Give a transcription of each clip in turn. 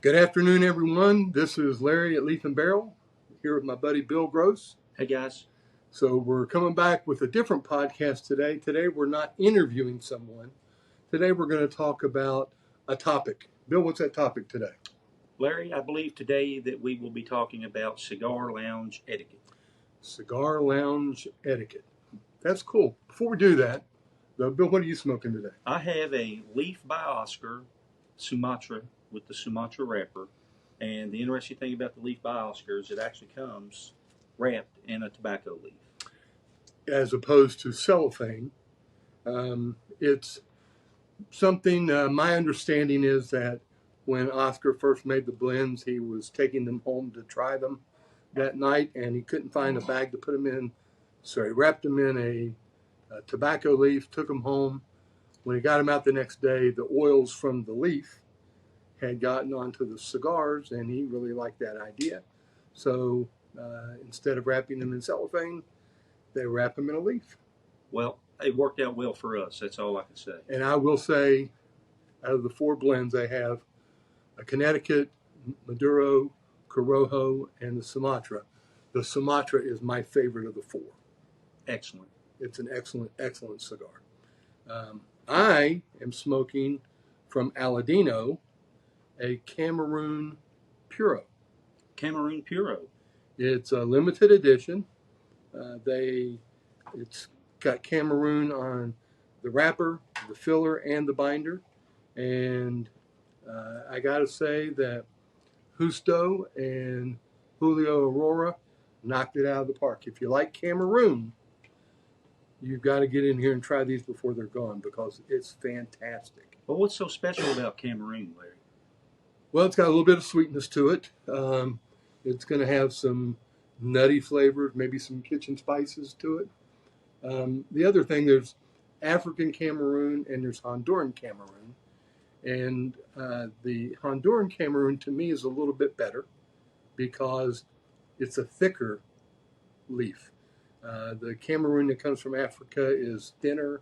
Good afternoon, everyone. This is Larry at Leaf and Barrel, here with my buddy Bill Gross. Hey, guys. So we're coming back with a different podcast today. Today we're not interviewing someone. Today we're going to talk about a topic. Bill, what's that topic today? Larry, I believe today that we will be talking about cigar lounge etiquette. Cigar lounge etiquette. That's cool. Before we do that, though, Bill, what are you smoking today? I have a Leaf by Oscar Sumatra with the Sumatra wrapper. And the interesting thing about the Leaf by Oscar is it actually comes wrapped in a tobacco leaf. As opposed to cellophane. It's something, my understanding is that when Oscar first made the blends, he was taking them home to try them that night, and he couldn't find a bag to put them in. So he wrapped them in a tobacco leaf, took them home. When he got them out the next day, the oils from the leaf had gotten onto the cigars, and he really liked that idea. So instead of wrapping them in cellophane, they wrap them in a leaf. Well, it worked out well for us. That's all I can say. And I will say, out of the four blends, I have a Connecticut, Maduro, Corojo, and the Sumatra. The Sumatra is my favorite of the four. Excellent. It's an excellent, excellent cigar. I am smoking from Aladino a Cameroon Puro. Cameroon Puro. It's a limited edition. It's got Cameroon on the wrapper, the filler, and the binder. And I got to say that Justo and Julio Aurora knocked it out of the park. If you like Cameroon, you've got to get in here and try these before they're gone because it's fantastic. Well, what's so special about Cameroon, Larry? Well, it's got a little bit of sweetness to it. It's going to have some nutty flavors, maybe some kitchen spices to it. The other thing, there's African Cameroon and there's Honduran Cameroon. And the Honduran Cameroon to me is a little bit better because it's a thicker leaf. The Cameroon that comes from Africa is thinner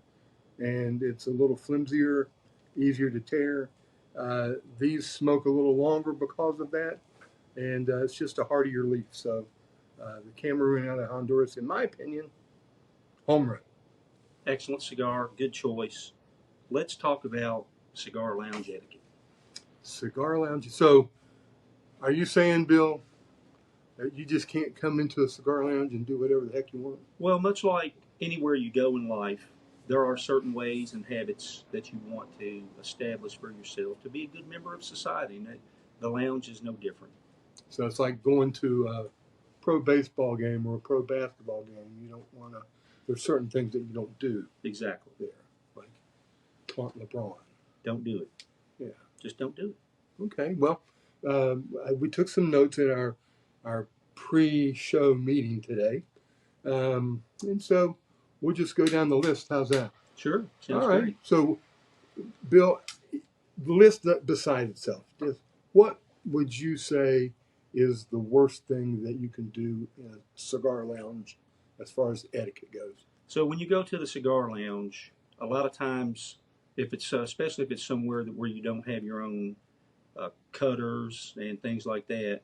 and it's a little flimsier, easier to tear. These smoke a little longer because of that, and it's just a heartier leaf. So the Cameroon out of Honduras, in my opinion, home run. Excellent cigar. Good choice. Let's talk about cigar lounge etiquette. Cigar lounge. So are you saying, Bill, that you just can't come into a cigar lounge and do whatever the heck you want? Well, much like anywhere you go in life, there are certain ways and habits that you want to establish for yourself to be a good member of society, and the lounge is no different. So it's like going to a pro baseball game or a pro basketball game. You don't want to. There's certain things that you don't do. Exactly. There, like taunt LeBron. Don't do it. Yeah. Just don't do it. Okay. Well, we took some notes in our pre-show meeting today, and so we'll just go down the list. How's that? Sure. Sounds All right. great. So, Bill, the list beside itself, just what would you say is the worst thing that you can do in a cigar lounge as far as etiquette goes? So when you go to the cigar lounge, a lot of times, if it's especially if it's somewhere where you don't have your own cutters and things like that,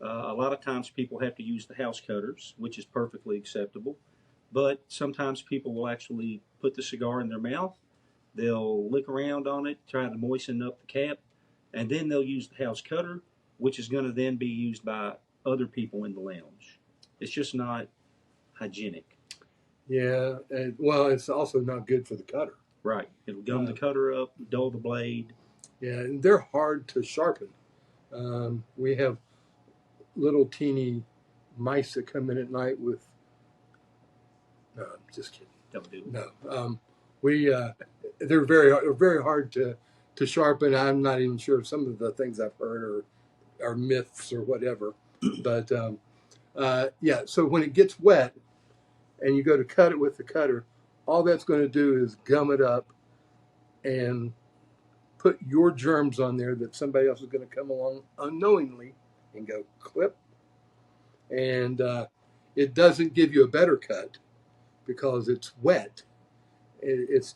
a lot of times people have to use the house cutters, which is perfectly acceptable. But sometimes people will actually put the cigar in their mouth. They'll lick around on it, try to moisten up the cap, and then they'll use the house cutter, which is going to then be used by other people in the lounge. It's just not hygienic. Yeah, well, it's also not good for the cutter. Right. It'll gum the cutter up, dull the blade. Yeah, and they're hard to sharpen. We have little teeny mice that come in at night with. No, I'm just kidding. Don't do it. No, they're very hard to sharpen. I'm not even sure if some of the things I've heard are myths or whatever. But yeah, so when it gets wet and you go to cut it with the cutter, all that's going to do is gum it up and put your germs on there that somebody else is going to come along unknowingly and go clip. And it doesn't give you a better cut because it's wet. It's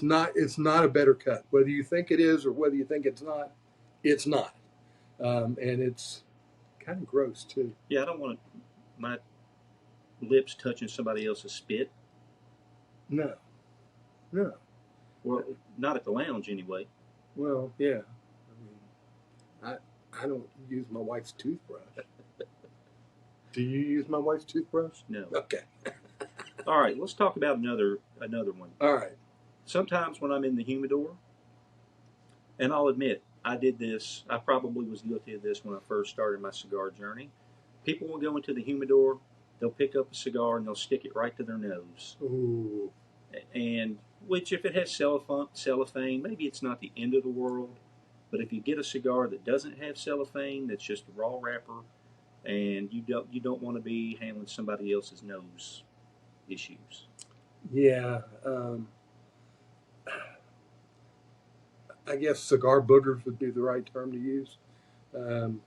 not a better cut. Whether you think it is or whether you think it's not, It's not, and it's kind of gross too. Yeah, I don't want my lips touching somebody else's spit. No, no. Well, not at the lounge anyway. Well, yeah. I don't use my wife's toothbrush. Do you use my wife's toothbrush? No. Okay. All right, let's talk about another one. All right. Sometimes when I'm in the humidor, and I'll admit I did this. I probably was guilty of this when I first started my cigar journey. People will go into the humidor, they'll pick up a cigar and they'll stick it right to their nose. Ooh. And which, if it has cellophane, maybe it's not the end of the world. But if you get a cigar that doesn't have cellophane, that's just a raw wrapper, and you don't want to be handling somebody else's nose issues. Yeah. I guess cigar boogers would be the right term to use. Um,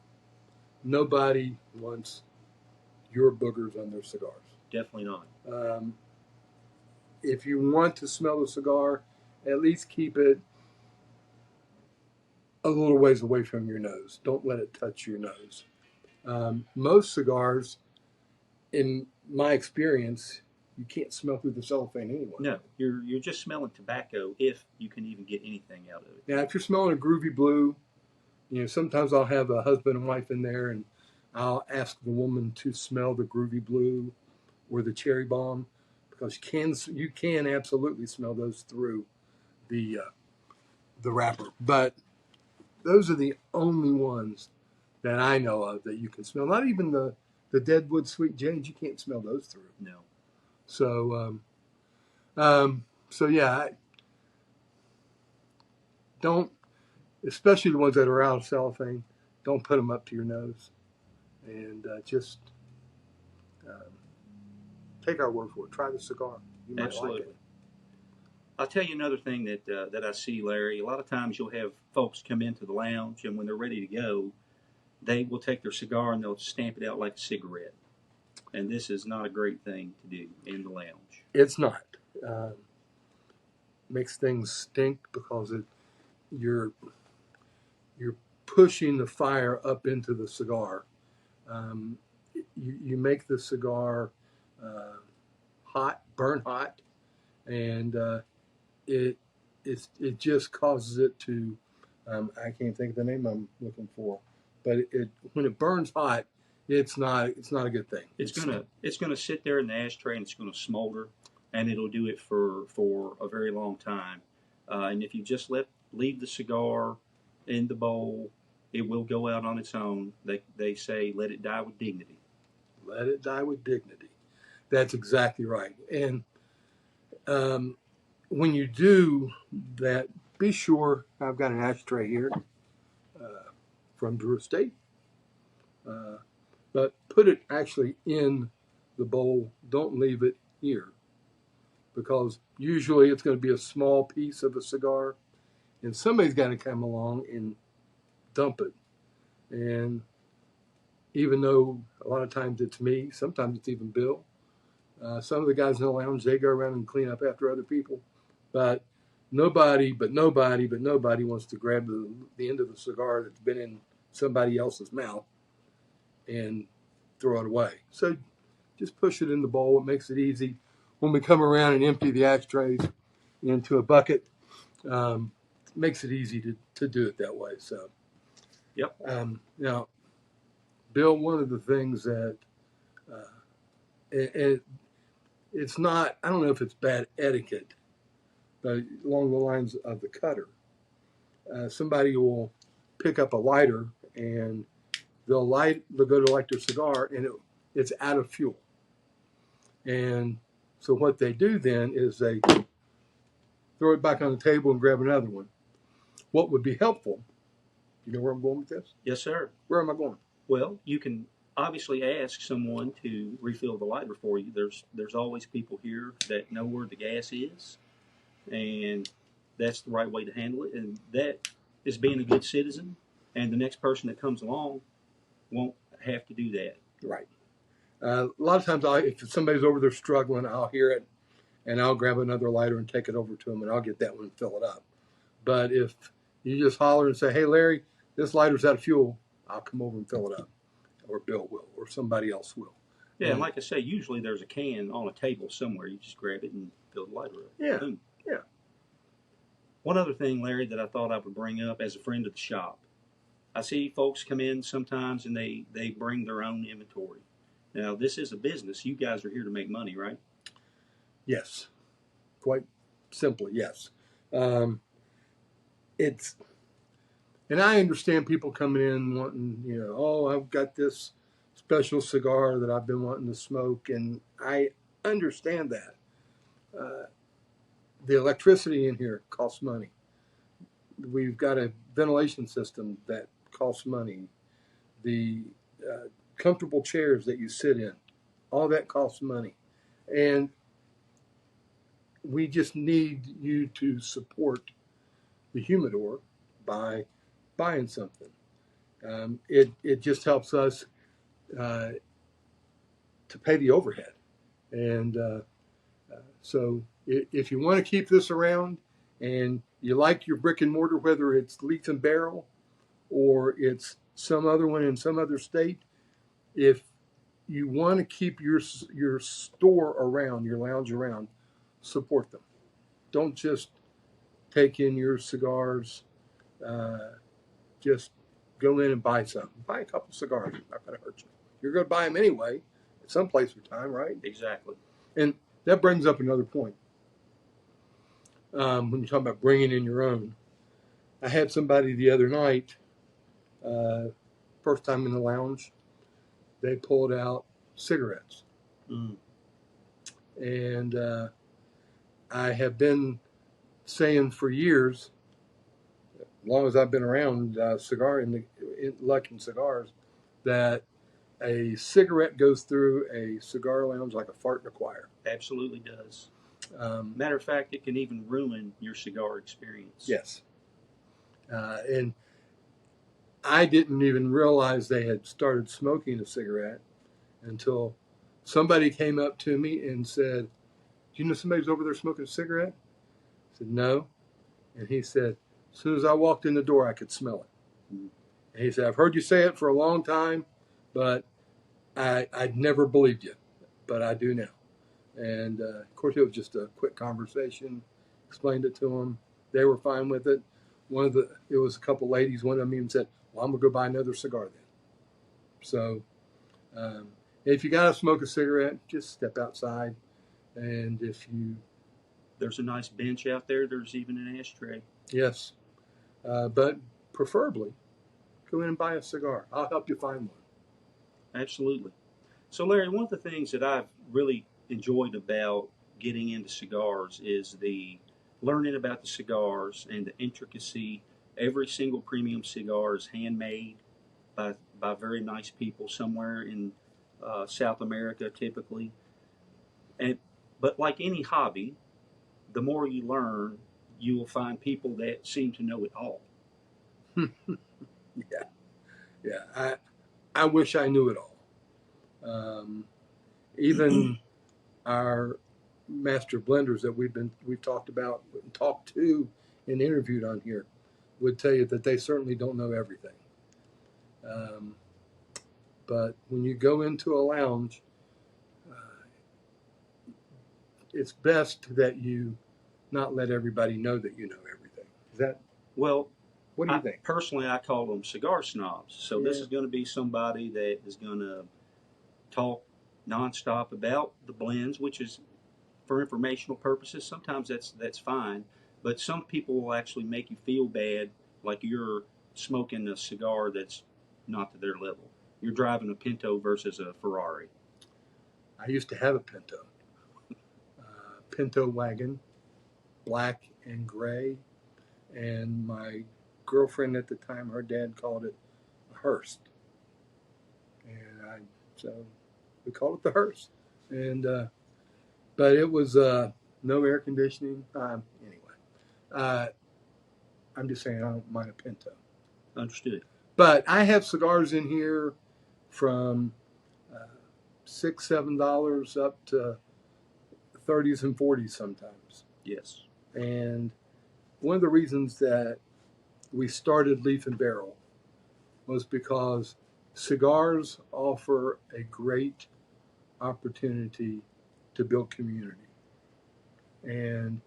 Nobody wants your boogers on their cigars. Definitely not. Um, if you want to smell the cigar, at least keep it a little ways away from your nose. Don't let it touch your nose. Most cigars, in my experience, you can't smell through the cellophane anyway. No, you're just smelling tobacco if you can even get anything out of it. Now, if you're smelling a groovy blue, sometimes I'll have a husband and wife in there, and I'll ask the woman to smell the groovy blue or the cherry bomb, because you can absolutely smell those through the wrapper. But those are the only ones that I know of that you can smell. Not even the Deadwood Sweet Janes, you can't smell those through. No. So yeah, don't, especially the ones that are out of cellophane, don't put them up to your nose, and just take our word for it. Try the cigar. You might Absolutely. like it. I'll tell you another thing that I see, Larry. A lot of times you'll have folks come into the lounge, and when they're ready to go, they will take their cigar and they'll stamp it out like a cigarette. And this is not a great thing to do in the lounge. It's not. Makes things stink because you're pushing the fire up into the cigar. You make the cigar hot, burn hot, and it just causes it to. I can't think of the name I'm looking for, but when it burns hot, it's not a good thing. It's gonna sit there in the ashtray and it's gonna smolder, and it'll do it for a very long time. And if you just leave the cigar in the bowl, it will go out on its own. They say let it die with dignity. Let it die with dignity. That's exactly right. And when you do that, be sure, I've got an ashtray here from Drew Estate, but put it actually in the bowl. Don't leave it here, because usually it's going to be a small piece of a cigar, and somebody's got to come along and dump it. And even though a lot of times it's me, sometimes it's even Bill. Some of the guys in the lounge, they go around and clean up after other people. But nobody wants to grab the end of the cigar that's been in somebody else's mouth and throw it away. So just push it in the bowl. It makes it easy. When we come around and empty the ashtrays into a bucket, it makes it easy to do it that way. So, Yep. Now, Bill, one of the things that it's not, I don't know if it's bad etiquette, but along the lines of the cutter, somebody will pick up a lighter and they'll go to light their cigar, and it's out of fuel. And so what they do then is they throw it back on the table and grab another one. What would be helpful, you know where I'm going with this? Yes, sir. Where am I going? Well, you can obviously ask someone to refill the lighter for you. There's always people here that know where the gas is, and that's the right way to handle it. And that is being a good citizen. And the next person that comes along won't have to do that. Right. A lot of times, if somebody's over there struggling, I'll hear it, and I'll grab another lighter and take it over to them, and I'll get that one and fill it up. But if you just holler and say, "Hey, Larry, this lighter's out of fuel, I'll come over and fill it up, or Bill will, or somebody else will. Yeah, and like I say, usually there's a can on a table somewhere. You just grab it and fill the lighter up. Yeah, Boom. yeah. One other thing, Larry, that I thought I would bring up as a friend of the shop. I see folks come in sometimes and they bring their own inventory. Now, this is a business. You guys are here to make money, right? Yes, quite simply, yes. Um, it's And I understand people coming in wanting, oh, I've got this special cigar that I've been wanting to smoke, and I understand that. Uh, the electricity in here costs money. We've got a ventilation system that costs money. The comfortable chairs that you sit in, all that costs money. And we just need you to support the humidor by buying something. It just helps us uh, to pay the overhead. And so if you want to keep this around and you like your brick and mortar, whether it's Leaf and Barrel or it's some other one in some other state, if you want to keep your store around, your lounge around, support them. Don't just take in your cigars. Uh, just go in and buy something. Buy a couple cigars. It's not going to hurt you. You're going to buy them anyway at some place or time, right? Exactly. And that brings up another point. When you talk about bringing in your own, I had somebody the other night, first time in the lounge, they pulled out cigarettes. Mm. And I have been saying for years, as long as I've been around Luck and Cigars, that a cigarette goes through a cigar lounge like a fart in a choir. Absolutely does. Um, Matter of fact, it can even ruin your cigar experience. yes. And I didn't even realize they had started smoking a cigarette until somebody came up to me and said, "Do you know somebody's over there smoking a cigarette?" I said, "No." And he said, "As soon as I walked in the door, I could smell it." Mm. And he said, "I've heard you say it for a long time, but I'd never believed you, but I do now." And of course, it was just a quick conversation. Explained it to them. They were fine with it. It was a couple ladies. One of them even said, "Well, I'm gonna go buy another cigar then." So, if you gotta smoke a cigarette, just step outside. And if you, There's a nice bench out there. There's even an ashtray. yes, but preferably go in and buy a cigar. I'll help you find one. Absolutely. So, Larry, one of the things that I've really enjoyed about getting into cigars is the learning about the cigars and the intricacy. Every single premium cigar is handmade by very nice people somewhere in South America, typically. And but like any hobby, the more you learn, you will find people that seem to know it all. Yeah, yeah. I wish I knew it all. Um, Even our master blenders that we've talked about, talked to, and interviewed on here would tell you that they certainly don't know everything. Um, but when you go into a lounge, uh, it's best that you not let everybody know that you know everything. Is that Well, What do you think? personally, I call them cigar snobs. So this Yeah. is going to be somebody that is going to talk nonstop about the blends, which is for informational purposes. Sometimes that's fine, but some people will actually make you feel bad, like you're smoking a cigar that's not to their level. You're driving a Pinto versus a Ferrari. I used to have a Pinto wagon, black and gray, and my girlfriend at the time, her dad called it a hearse, and so we called it the hearse, and but it was no air conditioning. Anyway, uh, I'm just saying I don't mind a Pinto, Understood. but I have cigars in here from uh, $6, $7 up to 30s and 40s sometimes. Yes. And one of the reasons that we started Leaf and Barrel was because cigars offer a great opportunity to build community. And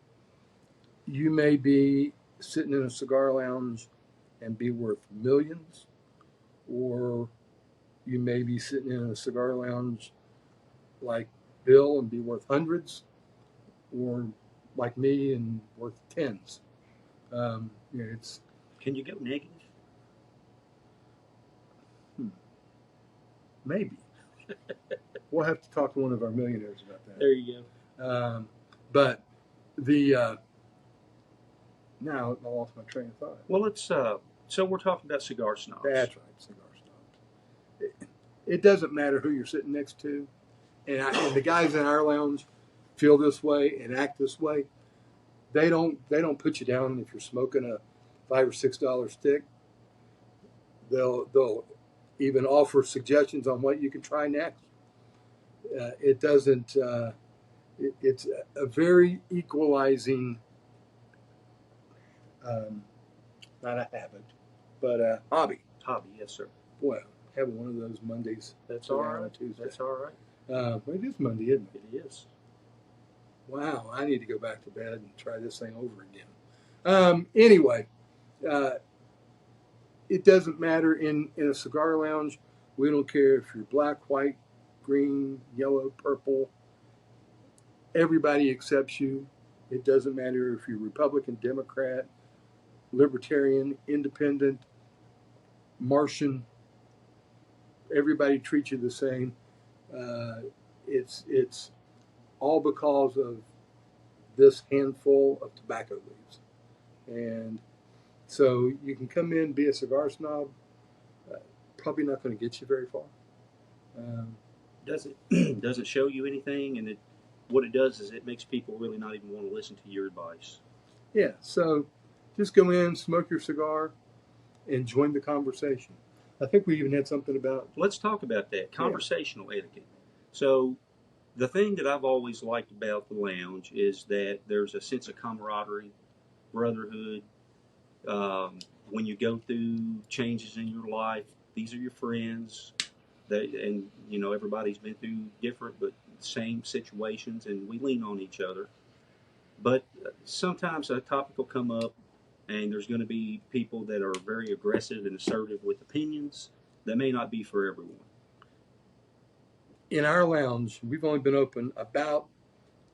you may be sitting in a cigar lounge and be worth millions, or you may be sitting in a cigar lounge like Bill and be worth hundreds, or like me and worth tens. It's Can you go negative? maybe we'll have to talk to one of our millionaires about that. There you go. But the now I lost my train of thought. Well, it's so we're talking about cigar snobs. That's right, cigar snobs. It doesn't matter who you're sitting next to, and the guys in our lounge feel this way and act this way. They don't put you down if you're smoking a $5 or $6 stick. They'll even offer suggestions on what you can try next. It doesn't. It's a very equalizing, not a habit, but a hobby. Hobby, yes, sir. Boy, having one of those Mondays. That's all right. On a Tuesday. That's all right. Well, it is Monday, isn't it? It is. Wow, I need to go back to bed and try this thing over again. Anyway, it doesn't matter in a cigar lounge. We don't care if you're black, white, green, yellow, purple. Everybody accepts you. It doesn't matter if you're Republican, Democrat, Libertarian, Independent, Martian. Everybody treats you the same. It's all because of this handful of tobacco leaves. And so you can come in, be a cigar snob, probably not going to get you very far. Does it show you anything? And what it does is it makes people really not even want to listen to your advice. Yeah, so just go in, smoke your cigar, and join the conversation. I think we even had something about. Let's talk about that conversational etiquette. So the thing that I've always liked about the lounge is that there's a sense of camaraderie, brotherhood. When you go through changes in your life, these are your friends. And everybody's been through different but same situations, and we lean on each other. But sometimes a topic will come up, and there's going to be people that are very aggressive and assertive with opinions that may not be for everyone. In our lounge, we've only been open about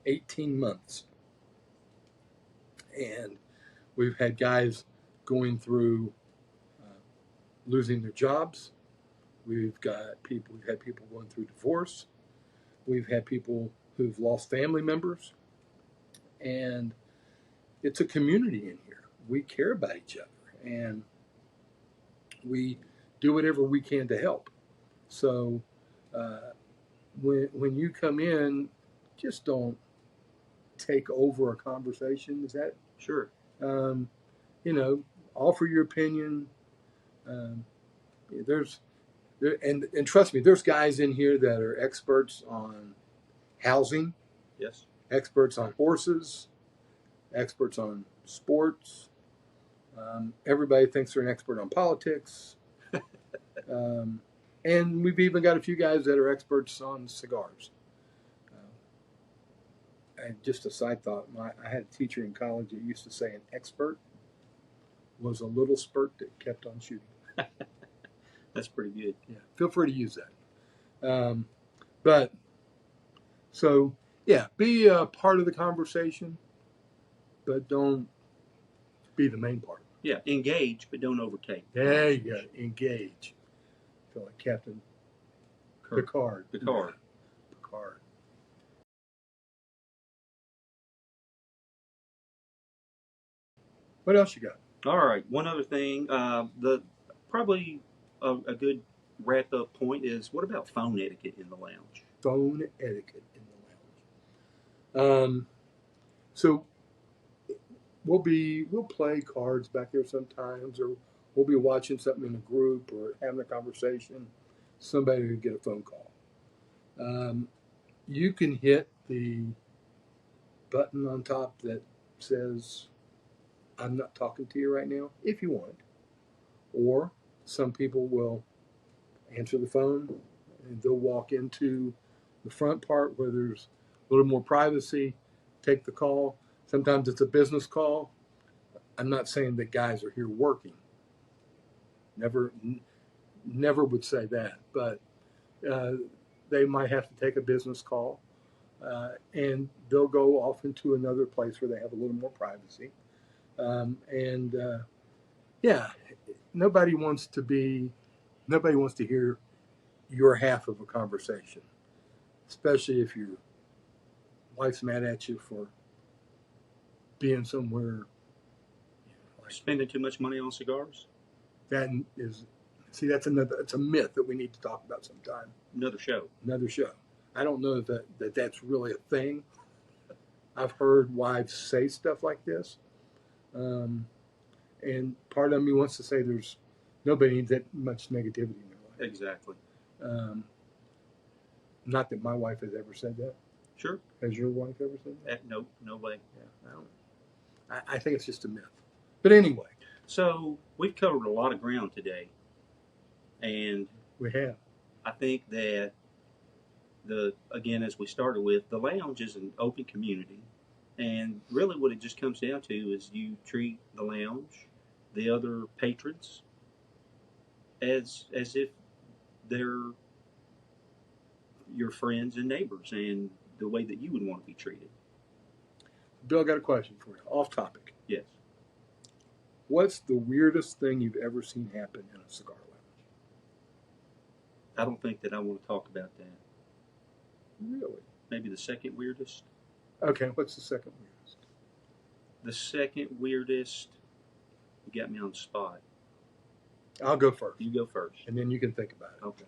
18 months. And we've had guys going through losing their jobs. We've had people going through divorce. We've had people who've lost family members. And it's a community in here. We care about each other. And we do whatever we can to help. So when you come in, just don't take over a conversation. Is that sure? Offer your opinion. And trust me, there's guys in here that are experts on housing. Yes. Experts on horses. Experts on sports. Everybody thinks they're an expert on politics. And we've even got a few guys that are experts on cigars. And just a side thought, I had a teacher in college that used to say an expert was a little spurt that kept on shooting. That's pretty good. Yeah, feel free to use that. But so, yeah, be a part of the conversation, but don't be the main part. Yeah, engage, but don't overtake. There you go, engage. I feel like Captain Picard. Picard. What else you got? All right. One other thing, probably a good wrap up point is what about phone etiquette in the lounge? Phone etiquette in the lounge. So we'll play cards back there sometimes, or we'll be watching something in a group or having a conversation. Somebody will get a phone call. You can hit the button on top that says, "I'm not talking to you right now," if you want, or Some people will answer the phone and they'll walk into the front part where there's a little more privacy, take the call. Sometimes it's a business call. I'm not saying that guys are here working. Never, never would say that, but uh, they might have to take a business call, and they'll go off into another place where they have a little more privacy. And yeah, nobody wants to be, nobody wants to hear your half of a conversation, especially if your wife's mad at you for being somewhere. Like Spending too much money on cigars? that is, see, that's another. It's a myth that we need to talk about sometime. Another show. Another show. I don't know that's really a thing. I've heard wives say stuff like this, and part of me wants to say there's nobody needs that much negativity in their life. Exactly. Um, not that my wife has ever said that. Sure. Has your wife ever said that? No way. Yeah, I don't. I think it's just a myth. But anyway, So we've covered a lot of ground today, and we have. I think that again, as we started with, the lounge is an open community, and really what it just comes down to is you treat the lounge, the other patrons, as if they're your friends and neighbors, and the way that you would want to be treated. Bill, I got a question for you. Off topic. Yes. What's the weirdest thing you've ever seen happen in a cigar lounge? I don't think that I want to talk about that. Really? Maybe the second weirdest. Okay, what's the second weirdest? The second weirdest. You got me on the spot. I'll go first. You go first. And then you can think about it. Okay.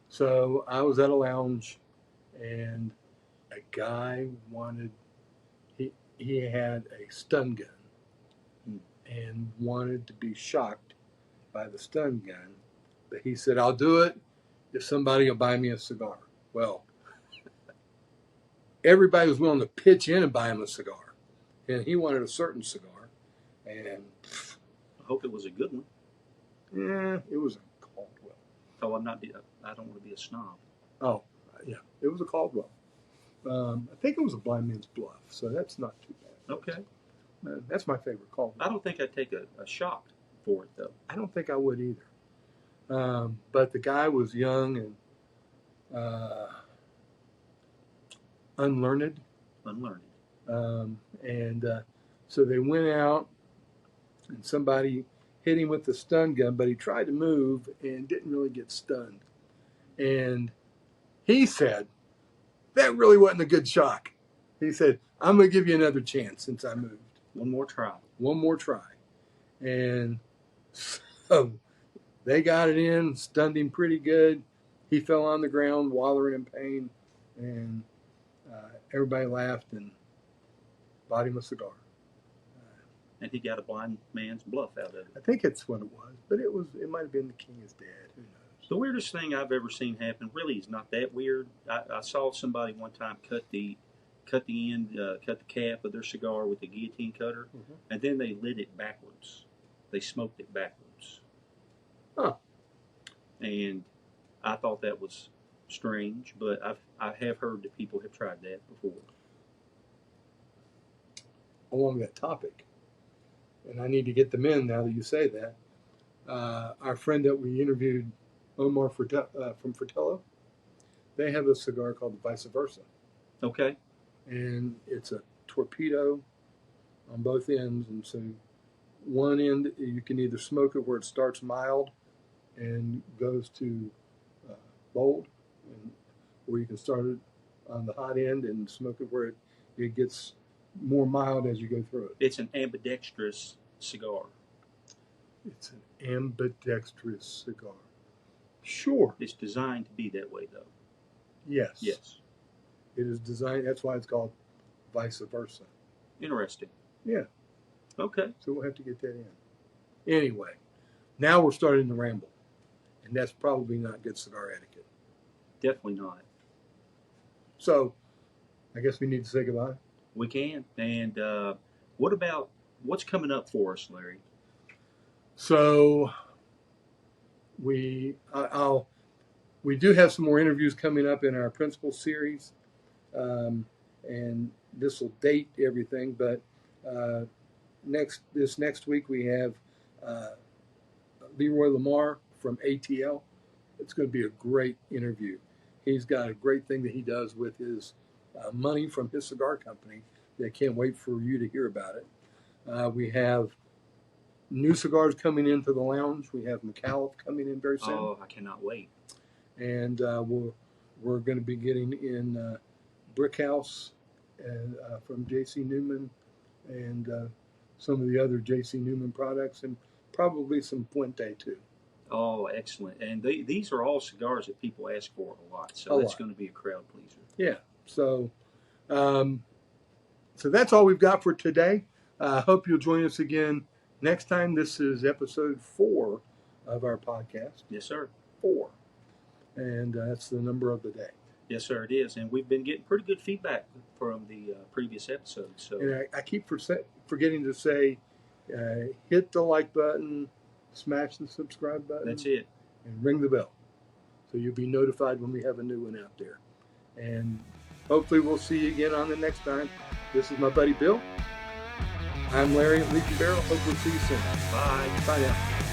So I was at a lounge, and a guy he had a stun gun, and wanted to be shocked by the stun gun, but he said, "I'll do it if somebody will buy me a cigar." Well, everybody was willing to pitch in and buy him a cigar, and he wanted a certain cigar, and I hope it was a good one. yeah, it was a Caldwell. Oh, I don't want to be a snob. Oh, yeah, it was a Caldwell. I think it was a Blind Man's Bluff, so that's not too bad. Okay. That's my favorite Caldwell. I don't think I'd take a shot for it, though. I don't think I would either. But the guy was young and unlearned. And so they went out, and somebody hit him with the stun gun, but he tried to move and didn't really get stunned. And he said, that really wasn't a good shock. He said, I'm going to give you another chance since I moved. One more try. One more try. And so they got it in, stunned him pretty good. He fell on the ground, wallowing in pain, and everybody laughed and bought him a cigar. And he got a blind man's bluff out of it. I think it's what it was, but it might have been the king is dead. Who knows? The weirdest thing I've ever seen happen really is not that weird. I saw somebody one time cut the cap of their cigar with a guillotine cutter, and then they lit it backwards. They smoked it backwards. Huh. And I thought that was strange, but I have heard that people have tried that before. Along that topic, and I need to get them in now that you say that. Our friend that we interviewed, Omar from Fratello, they have a cigar called the Vice Versa. Okay. And it's a torpedo on both ends, and so one end you can either smoke it where it starts mild and goes to bold, or you can start it on the hot end and smoke it where it gets more mild as you go through it. It's an ambidextrous cigar. It's an ambidextrous cigar. Sure. It's designed to be that way, though. Yes. Yes. It is designed. That's why it's called Vice Versa. Interesting. Yeah. Okay. So we'll have to get that in. Anyway, now we're starting to ramble, and that's probably not good cigar etiquette. Definitely not. So, I guess we need to say goodbye. We can. And what's coming up for us, Larry? So, we do have some more interviews coming up in our principal series, and this will date everything. But this next week we have uh, Leroy Lamar from ATL. It's going to be a great interview. He's got a great thing that he does with his money from his cigar company. They can't wait for you to hear about it. We have new cigars coming into the lounge. We have McAuliffe coming in very soon. Oh, I cannot wait. And we're going to be getting in Brickhouse and, from J.C. Newman, and some of the other J.C. Newman products, and probably some Puente too. Oh, excellent. And these are all cigars that people ask for a lot, so A that's lot. going to be a crowd pleaser. Yeah. So, so that's all we've got for today. I hope you'll join us again next time. This is episode 4 of our podcast. Yes, sir. 4. And that's the number of the day. Yes, sir, it is. And we've been getting pretty good feedback from the previous episodes. So And I keep forgetting to say, hit the like button, smash the subscribe button. that's it. And ring the bell, so you'll be notified when we have a new one out there. And hopefully we'll see you again on the next time. This is my buddy Bill. I'm Larry at Leaf and Barrel. Hope we'll see you soon. Bye. Bye now.